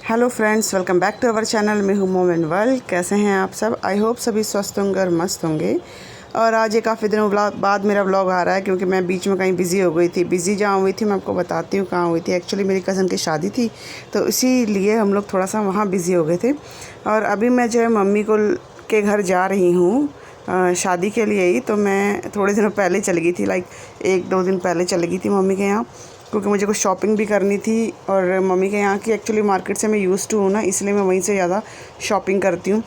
Hello friends, welcome back to our channel. मैं हूँ मोमिन वर्ल्ड। कैसे हैं आप सब? आई होप सभी स्वस्थ होंगे और मस्त होंगे। और आज ये काफ़ी दिनों बाद मेरा व्लॉग आ रहा है क्योंकि मैं बीच में कहीं बिज़ी हो गई थी। बिज़ी जहाँ हुई थी मैं आपको बताती हूँ कहाँ हुई थी। एक्चुअली मेरी कज़न की शादी थी तो इसीलिए हम लोग थोड़ा सा वहाँ बिज़ी हो गए थे। और अभी मैं जो है मम्मी के घर जा रही हूँ शादी के लिए ही। तो मैं थोड़े दिनों पहले चली गई थी, लाइक 1-2 दिन पहले चली गई थी मम्मी के यहाँ, क्योंकि मुझे कुछ शॉपिंग भी करनी थी। और मम्मी के यहाँ की एक्चुअली मार्केट से मैं यूज़ टू हूँ ना, इसलिए मैं वहीं से ज़्यादा शॉपिंग करती हूँ।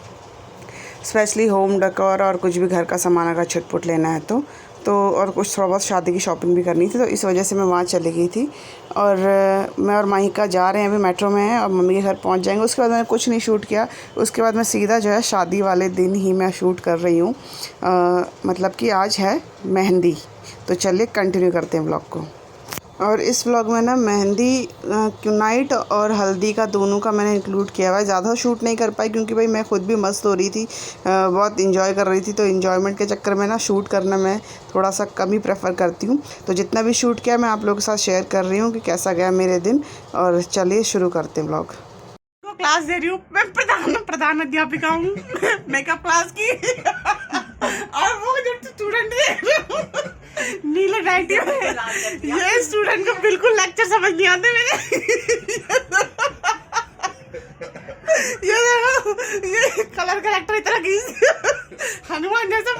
स्पेशली होम डेकोर और कुछ भी घर का सामान अगर छुटपुट लेना है तो और कुछ थोड़ा बहुत शादी की शॉपिंग भी करनी थी, तो इस वजह से मैं वहाँ चली गई थी। और मैं और माहिका जा रहे हैं, अभी मेट्रो में है और मम्मी के घर पहुँच जाएंगे। उसके बाद मैंने कुछ नहीं शूट किया। उसके बाद मैं सीधा जो है शादी वाले दिन ही मैं शूट कर रही हूँ। मतलब कि आज है मेहंदी। तो चलिए कंटिन्यू करते हैं ब्लॉग को। और इस व्लॉग में ना मेहंदी नाइट और हल्दी का दोनों का मैंने इंक्लूड किया हुआ है। ज़्यादा शूट नहीं कर पाई क्योंकि भाई मैं खुद भी मस्त हो रही थी, बहुत इंजॉय कर रही थी। तो इन्जॉयमेंट के चक्कर में ना शूट करना मैं थोड़ा सा कम ही प्रेफर करती हूँ। तो जितना भी शूट किया मैं आप लोगों के साथ शेयर कर रही हूँ कि कैसा गया मेरे दिन। और चलिए शुरू करते हैं व्लॉग। क्लास दे रही हूँ मैं, प्रधान अध्यापिका हूँ मेकअप क्लास की और वो जो स्टूडेंट है नीले नाइटी में, ये स्टूडेंट को बिल्कुल लेक्चर समझ नहीं आते मेरे ये देखो, ये कलर करेक्टर इतना हनुमान जैसा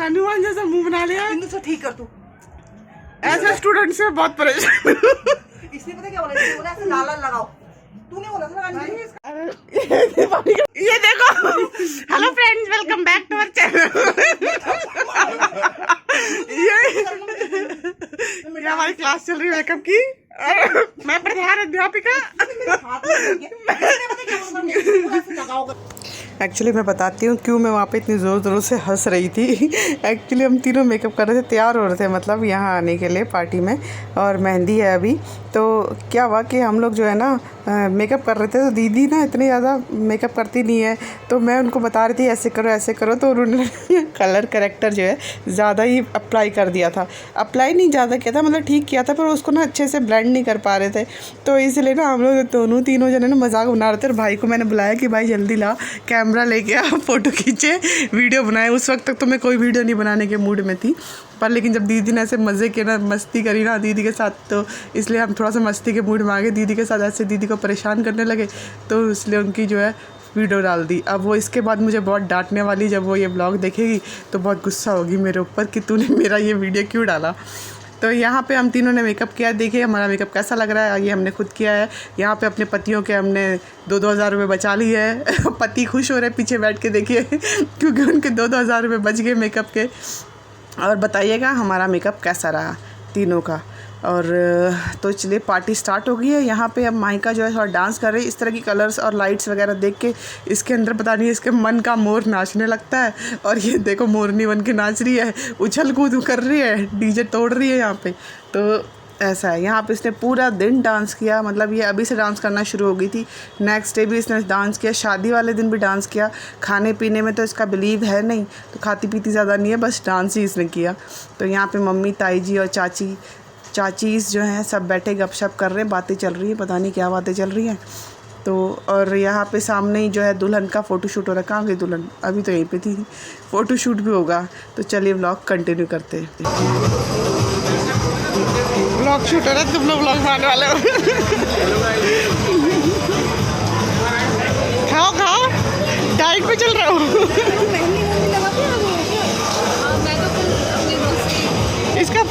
हनुमान जैसा मुंह बना लिया। तो ठीक कर तू। ऐसे स्टूडेंट से बहुत परेशान इसने पता क्या बोला? इसने बोला ऐसे लाल लाल लगाओ। तूने बोला था लगाने के लिए। ये देखो। Hello friends, welcome back to our channel. ये हमारी क्लास चल रही है मेकअप की। मैं प्रधान अध्यापिका। एक्चुअली मैं बताती हूँ क्यों मैं वहाँ पे इतनी ज़ोर ज़ोर से हंस रही थी। एक्चुअली हम तीनों मेकअप कर रहे थे, तैयार हो रहे थे मतलब यहाँ आने के लिए पार्टी में। और मेहंदी है अभी। तो क्या हुआ कि हम लोग जो है ना मेकअप कर रहे थे, तो दीदी ना इतनी ज़्यादा मेकअप करती नहीं है। तो मैं उनको बता रही थी ऐसे करो ऐसे करो, तो उन्होंने कलर करेक्टर जो है ज़्यादा ही अप्लाई कर दिया था। अप्लाई नहीं ज़्यादा किया था, मतलब ठीक किया था, पर उसको ना अच्छे से ब्लेंड नहीं कर पा रहे थे। तो इसलिए ना हम लोग तीनों जने ना मजाक बना रहे थे। और भाई को मैंने बुलाया कि भाई जल्दी ला कैमरा लेके आ, फ़ोटो खींचे, वीडियो बनाए। उस वक्त तक तो मैं कोई वीडियो नहीं बनाने के मूड में थी, पर लेकिन जब दीदी ने ऐसे मज़े के ना मस्ती करी ना दीदी के साथ, तो इसलिए हम थोड़ा सा मस्ती के मूड में आ गए। दीदी के साथ ऐसे दीदी को परेशान करने लगे, तो इसलिए उनकी जो है वीडियो डाल दी। अब वो इसके बाद मुझे बहुत डांटने वाली, जब वो ये ब्लॉग देखेगी तो बहुत गुस्सा होगी मेरे ऊपर कि तूने मेरा ये वीडियो क्यों डाला। तो यहाँ पे हम तीनों ने मेकअप किया। देखिए हमारा मेकअप कैसा लग रहा है, ये हमने खुद किया है। यहाँ पे अपने पतियों के हमने 2-2 हज़ार रुपये बचा लिए है। पति खुश हो रहे पीछे बैठ के, देखिए क्योंकि उनके 2-2 हज़ार रुपये बच गए मेकअप के। और बताइएगा हमारा मेकअप कैसा रहा तीनों का। और तो चलिए पार्टी स्टार्ट हो गई है। यहाँ पे अब माहिका जो है थोड़ा डांस कर रही है। इस तरह की कलर्स और लाइट्स वगैरह देख के इसके अंदर पता नहीं इसके मन का मोर नाचने लगता है। और ये देखो मोरनी बन के नाच रही है, उछल कूद कर रही है, डीजे तोड़ रही है यहाँ पे। तो ऐसा है, यहाँ पे इसने पूरा दिन डांस किया। मतलब ये अभी से डांस करना शुरू हो गई थी, नेक्स्ट डे भी इसने डांस किया, शादी वाले दिन भी डांस किया। खाने पीने में तो इसका बिलीव है नहीं, तो खाती पीती ज़्यादा नहीं है, बस डांस ही इसने किया। तो यहाँ पे मम्मी, ताई जी और चाचीज़ जो हैं सब बैठे गपशप कर रहे हैं, बातें चल रही हैं, पता नहीं क्या बातें चल रही हैं। तो और यहाँ पे सामने ही जो है दुल्हन का फ़ोटोशूट हो रहा है। कहाँ गई दुल्हन? अभी तो यहीं पे थी। फ़ोटोशूट भी होगा। तो चलिए व्लॉग कंटिन्यू करते हैं। व्लॉग शूट हो रहा है, तुम लोग व्लॉग बनाने वाले हो। खाओ खाओ, डाइट पे चल रहा हूँ। इसका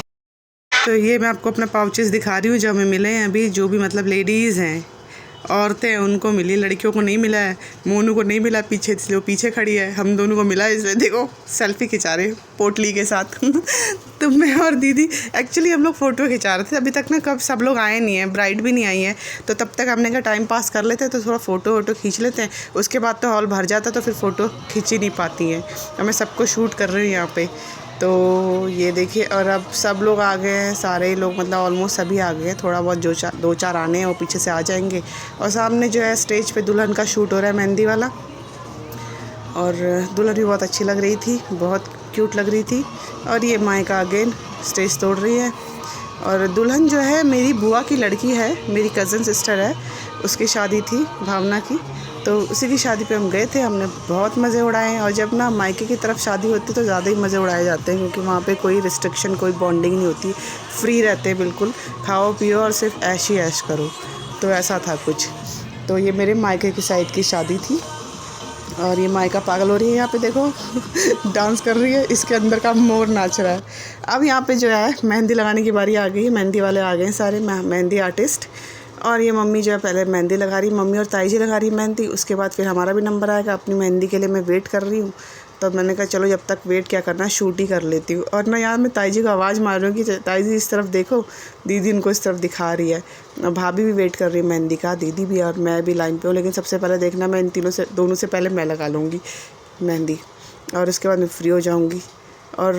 तो ये मैं आपको अपना पाउचेस दिखा रही हूँ जो हमें मिले हैं अभी, जो भी मतलब लेडीज़ हैं, औरतें हैं, उनको मिली। लड़कियों को नहीं मिला है, मोनू को नहीं मिला पीछे, इसलिए वो पीछे खड़ी है। हम दोनों को मिला है, इसलिए देखो सेल्फी खिंचा रहे पोटली के साथ। तो मैं और दीदी एक्चुअली हम लोग फ़ोटो खिंचा रहे थे। अभी तक ना कब सब लोग आए नहीं हैं, ब्राइड भी नहीं आई है, तो तब तक हमने कहा टाइम पास कर लेते हैं, तो थोड़ा फ़ोटो वोटो खींच लेते हैं। उसके बाद तो हॉल भर जाता, तो फिर फ़ोटो खींच ही नहीं पाती हैं। तो मैं सबको शूट कर रही हूँ यहाँ पे। तो ये देखिए, और अब सब लोग आ गए हैं, सारे लोग मतलब ऑलमोस्ट सभी आ गए हैं। थोड़ा बहुत दो चार आने हैं, वो पीछे से आ जाएंगे। और सामने जो है स्टेज पे दुल्हन का शूट हो रहा है, मेहंदी वाला। और दुल्हन भी बहुत अच्छी लग रही थी, बहुत क्यूट लग रही थी। और ये माहिका अगेन स्टेज तोड़ रही है। और दुल्हन जो है मेरी बुआ की लड़की है, मेरी कज़न सिस्टर है, उसकी शादी थी भावना की, तो उसी की शादी पे हम गए थे। हमने बहुत मज़े उड़ाए। और जब ना मायके की तरफ शादी होती तो ज़्यादा ही मज़े उड़ाए जाते हैं, क्योंकि वहाँ पे कोई रिस्ट्रिक्शन, कोई बॉन्डिंग नहीं होती, फ्री रहते हैं बिल्कुल, खाओ पियो और सिर्फ ऐश ही ऐश करो। तो ऐसा था कुछ। तो ये मेरे मायके की साइड की शादी थी। और ये मायका पागल हो रही है, यहाँ पे देखो डांस कर रही है, इसके अंदर का मोर नाच रहा है। अब यहाँ पे जो है मेहंदी लगाने की बारी आ गई। मेहंदी वाले आ गए हैं सारे, मेहंदी आर्टिस्ट। और ये मम्मी जो है पहले मेहंदी लगा रही, मम्मी और ताई जी लगा रही मेहंदी। उसके बाद फिर हमारा भी नंबर आएगा। अपनी मेहंदी के लिए मैं वेट कर रही हूँ। तो मैंने कहा चलो जब तक वेट क्या करना, शूट ही कर लेती हूँ। और ना यार मैं ताई जी को आवाज़ मार रही हूँ कि ताई जी इस तरफ देखो, दीदी इनको इस तरफ दिखा रही है। भाभी भी वेट कर रही है मेहंदी का, दीदी भी, और मैं भी लाइन पे हूँ। लेकिन सबसे पहले देखना, मैं इन तीनों से, दोनों से पहले मैं लगा लूँगी मेहंदी, और उसके बाद मैं फ्री हो जाऊँगी। और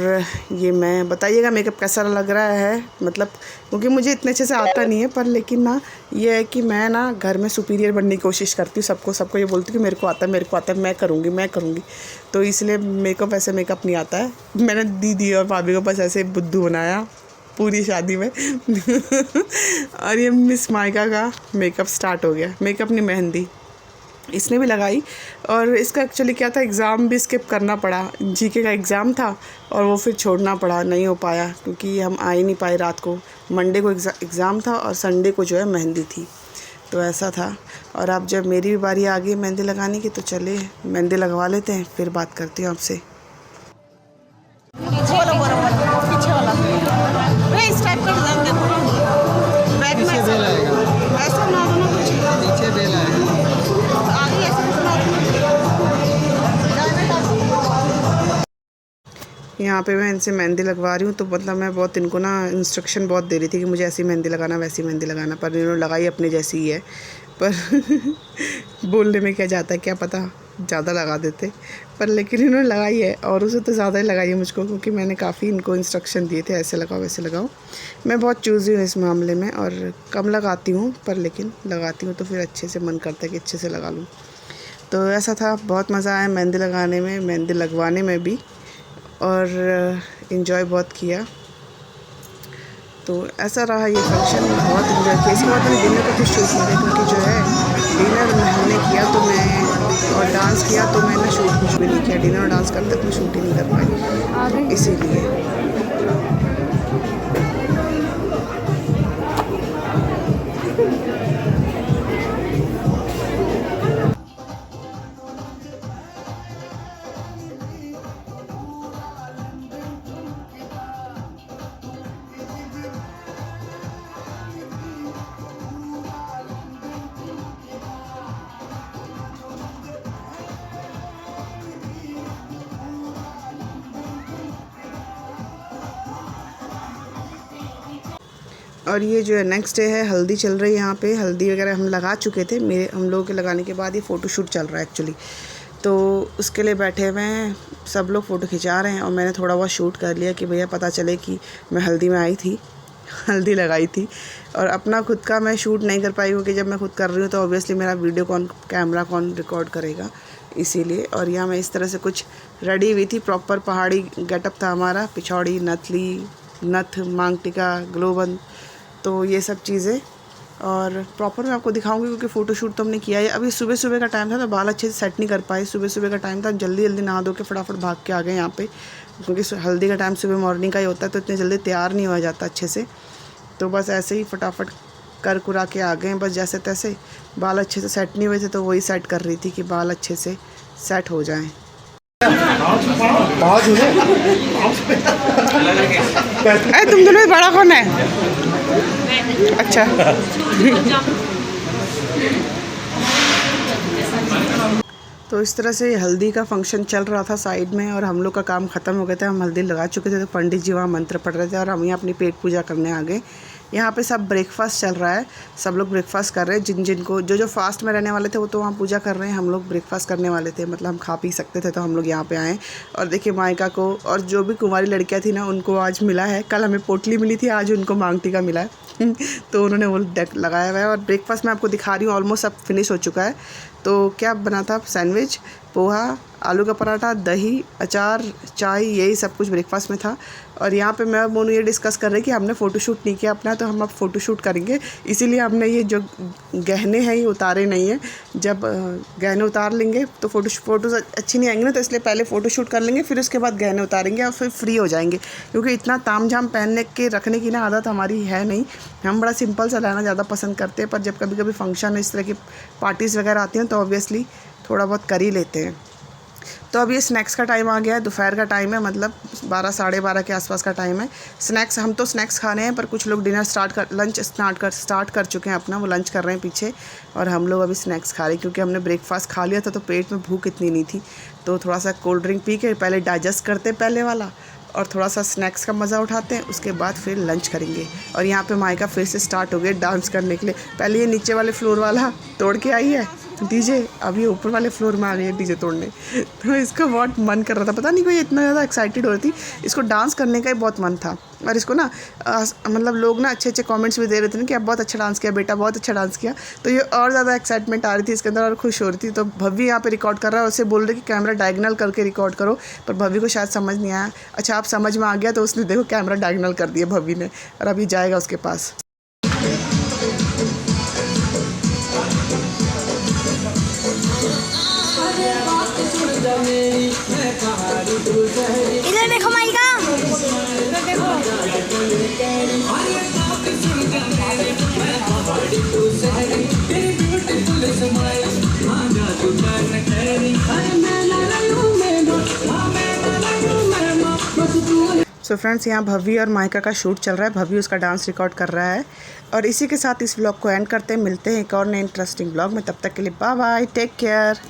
ये मैं बताइएगा मेकअप कैसा लग रहा है, मतलब क्योंकि मुझे इतने अच्छे से आता नहीं है, पर लेकिन ना ये है कि मैं ना घर में सुपीरियर बनने की कोशिश करती हूँ। सबको ये बोलती हूँ कि मेरे को आता है, मैं करूँगी। तो इसलिए मेरे को वैसे मेकअप नहीं आता है। मैंने दीदी और भाभी को बस ऐसे बुद्धू बनाया पूरी शादी में। और ये मिस मायका का मेकअप स्टार्ट हो गया। मेकअप नहीं, मेहंदी इसने भी लगाई। और इसका एक्चुअली क्या था, एग्ज़ाम भी स्किप करना पड़ा। जीके का एग्ज़ाम था और वो फिर छोड़ना पड़ा, नहीं हो पाया, क्योंकि हम आ ही नहीं पाए रात को। मंडे को एग्ज़ाम था और संडे को जो है मेहंदी थी, तो ऐसा था। और अब जब मेरी भी बारी आ गई मेहंदी लगाने की, तो चले मेहंदी लगवा लेते हैं, फिर बात करती हूँ आपसे। यहाँ पे मैं इनसे मेहंदी लगवा रही हूँ, तो मतलब मैं बहुत इनको ना इंस्ट्रक्शन बहुत दे रही थी कि मुझे ऐसी मेहंदी लगाना, वैसी मेहंदी लगाना, पर इन्होंने लगाई अपने जैसी ही है। पर बोलने में क्या जाता है, क्या पता ज़्यादा लगा देते, पर लेकिन इन्होंने लगाई है। और उसे तो ज़्यादा ही लगाई है मुझको, क्योंकि मैंने काफ़ी इनको इंस्ट्रक्शन दिए थे, ऐसे लगाओ वैसे लगाओ। मैं बहुत चूज़ी हूँ इस मामले में, और कम लगाती हूँ, पर लेकिन लगाती हूँ तो फिर अच्छे से मन करता है कि अच्छे से लगा लूँ। तो ऐसा था, बहुत मज़ा आया मेहंदी लगाने में, मेहंदी लगवाने में भी, और इन्जॉय बहुत किया। तो ऐसा रहा ये फंक्शन, बहुत इन्जॉय किया। इसके बाद मैंने डिनर का कुछ शूट नहीं किया, क्योंकि जो है डिनर हमने किया तो मैं, और डांस किया तो मैंने शूट कुछ भी नहीं किया। डिनर और डांस करते तो मैं शूट ही नहीं कर पाई, इसीलिए। और ये जो है नेक्स्ट डे है, हल्दी चल रही है यहाँ पे। हल्दी वगैरह हम लगा चुके थे, हम लोगों के लगाने के बाद ये फ़ोटो शूट चल रहा है एक्चुअली। तो उसके लिए बैठे हुए हैं, सब लोग फ़ोटो खिंचा रहे हैं, और मैंने थोड़ा बहुत शूट कर लिया कि भैया पता चले कि मैं हल्दी में आई थी, हल्दी लगाई थी। और अपना खुद का मैं शूट नहीं कर पाई, क्योंकि जब मैं खुद कर रही हूँ तो ऑब्वियसली मेरा वीडियो कैमरा कौन रिकॉर्ड करेगा, इसीलिए। और यहाँ मैं इस तरह से कुछ रेडी हुई थी, प्रॉपर पहाड़ी गेटअप था हमारा, पिछौड़ी, नथली, नथ, मांग टिका, ग्लोबन, तो ये सब चीज़ें। और प्रॉपर मैं आपको दिखाऊंगी, क्योंकि फ़ोटो शूट तो हमने किया है। अभी सुबह का टाइम था तो बाल अच्छे से सेट नहीं कर पाए। सुबह का टाइम था, जल्दी नहा धो के फटाफट भाग के आ गए यहाँ पे, क्योंकि हल्दी का टाइम सुबह मॉर्निंग का ही होता है, तो इतने जल्दी तैयार नहीं हो जाता अच्छे से। तो बस ऐसे ही फटाफट कर कुरा के आ गए, बस जैसे तैसे। बाल अच्छे से सेट नहीं हुए थे, तो वही सेट कर रही थी कि बाल अच्छे से सेट हो जाएँ। अरे तुम दोनों में बड़ा कौन है? अच्छा। तो इस तरह से हल्दी का फंक्शन चल रहा था साइड में, और हम लोग का काम ख़त्म हो गया था। हम हल्दी लगा चुके थे, तो पंडित जी वहाँ मंत्र पढ़ रहे थे, और हम यहाँ अपनी पेट पूजा करने आ गए। यहाँ पे सब ब्रेकफास्ट चल रहा है, सब लोग ब्रेकफास्ट कर रहे हैं। जिनको जो फास्ट में रहने वाले थे वो तो वहाँ पूजा कर रहे हैं, हम लोग ब्रेकफास्ट करने वाले थे, मतलब हम खा पी सकते थे, तो हम लोग यहाँ पे आए। और देखिए मायका को, और जो भी कुंवारी लड़कियाँ थी ना, उनको आज मिला है। कल हमें पोटली मिली थी, आज उनको मांग टीका मिला है। तो उन्होंने वो लगाया हुआ है। और ब्रेकफास्ट मैं आपको दिखा रही हूँ, ऑलमोस्ट सब फिनिश हो चुका है। तो क्या बना था, सैंडविच, पोहा, आलू का पराठा, दही, अचार, चाय, यही सब कुछ ब्रेकफास्ट में था। और यहाँ पे मैं और मोनू ये डिस्कस कर रहे हैं कि हमने फ़ोटोशूट नहीं किया अपना, तो हम अब फ़ोटोशूट करेंगे। इसीलिए हमने ये जो गहने हैं ये उतारे नहीं हैं। जब गहने उतार लेंगे तो फ़ोटोज़ अच्छी नहीं आएंगी ना, तो इसलिए पहले फ़ोटोशूट कर लेंगे, फिर उसके बाद गहने उतारेंगे और फिर फ्री हो जाएंगे। क्योंकि इतना तामझाम पहनने के रखने की ना आदत हमारी है नहीं। हम बड़ा सिंपल सा रहना ज़्यादा पसंद करते हैं, पर जब कभी कभी फंक्शन इस तरह की पार्टीज़ वगैरह आती हैं तो ऑब्वियसली थोड़ा बहुत कर ही लेते हैं। तो अब ये स्नैक्स का टाइम आ गया है, दोपहर का टाइम है, मतलब 12 साढ़े 12 के आसपास का टाइम है। स्नैक्स, हम तो स्नैक्स खा रहे हैं, पर कुछ लोग डिनर लंच स्टार्ट कर चुके हैं अपना, वो लंच कर रहे हैं पीछे, और हम लोग अभी स्नैक्स खा रहे हैं। क्योंकि हमने ब्रेकफास्ट खा लिया था तो पेट में भूख इतनी नहीं थी, तो थोड़ा सा कोल्ड ड्रिंक पी के पहले डाइजेस्ट करते पहले वाला, और थोड़ा सा स्नैक्स का मज़ा उठाते हैं, उसके बाद फिर लंच करेंगे। और यहाँ पे मायका फिर से स्टार्ट हो गए डांस करने के लिए। पहले ये नीचे वाले फ्लोर वाला तोड़ के आई है डीजे, अब ये ऊपर वाले फ्लोर में आ गई है डीजे तोड़ने। तो इसका बहुत मन कर रहा था, पता नहीं कोई इतना ज़्यादा एक्साइटेड हो रही थी, इसको डांस करने का ही बहुत मन था। और इसको ना मतलब लोग ना अच्छे अच्छे कमेंट्स भी दे रहे थे ना कि अब बहुत अच्छा डांस किया बेटा, बहुत अच्छा डांस किया, तो ये और ज़्यादा एक्साइटमेंट आ रही थी इसके अंदर और खुश हो रही थी। तो भव्य यहाँ पे रिकॉर्ड कर रहा है, उससे बोल रहे कि कैमरा डायगनल करके रिकॉर्ड करो, पर भव्य को शायद समझ नहीं आया। अच्छा, आप समझ में आ गया तो उसने देखो कैमरा डायगनल कर दिया भव्य ने, और अभी जाएगा उसके पास। इधर देखो माइका, इधर देखो। सो फ्रेंड्स, यहाँ भव्य और माइका का शूट चल रहा है, भव्य उसका डांस रिकॉर्ड कर रहा है। और इसी के साथ इस व्लॉग को एंड करते हैं, मिलते हैं एक और नए इंटरेस्टिंग व्लॉग में। तब तक के लिए बाय बाय, टेक केयर।